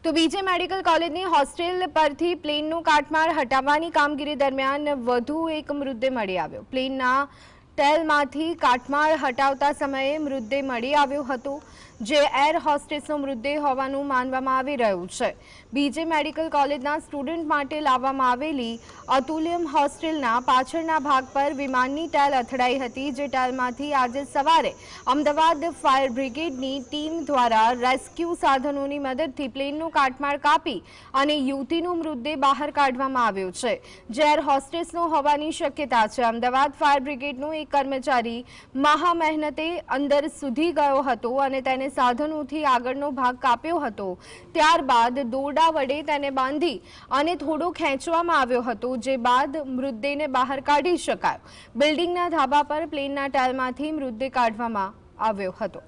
તો બીજે મેડિકલ કોલેજની હોસ્ટેલ પરથી પ્લેનનું કાટમાળ હટાવવાની કામગીરી દરમિયાન વધુ એક મૃતદેહ મળી આવ્યો। પ્લેનના ટેલમાંથી કાટમાળ હટાવતા સમયે મૃતદેહ મળી આવ્યો હતો, જે એર હોસ્ટેસનો મૃતદેહ હોવાનું માનવામાં આવી રહ્યું છે। બીજે મેડિકલ કોલેજના સ્ટુડન્ટ માટે લાવવામાં આવેલી અતુલ્યમ હોસ્ટેલના પાછળના ભાગ પર વિમાનની ટેલ અથડાઈ હતી, જે ટેલમાંથી આજે સવારે અમદાવાદ ફાયર બ્રિગેડની ટીમ દ્વારા રેસ્ક્યુ સાધનોની મદદથી પ્લેનનું કાટમાળ કાપી અને યુવતીનો મૃતદેહ બહાર કાઢવામાં આવ્યો છે, જે એર હોસ્ટેસનો હોવાની શક્યતા છે। અમદાવાદ ફાયર બ્રિગેડનો એક કર્મચારી મહા મહેનતે અંદર સુધી ગયો હતો અને તેને સાધનોથી આગળનો ભાગ કાપ્યો હતો। ત્યારબાદ દોરડા વડે તેને બાંધી અને થોડો ખેંચવામાં આવ્યો હતો, જે બાદ મૃતદેહને બહાર કાઢી શકાયો। બિલ્ડિંગના ધાબા પર પ્લેનના ટેલમાંથી મૃતદેહ કાઢવામાં આવ્યો હતો।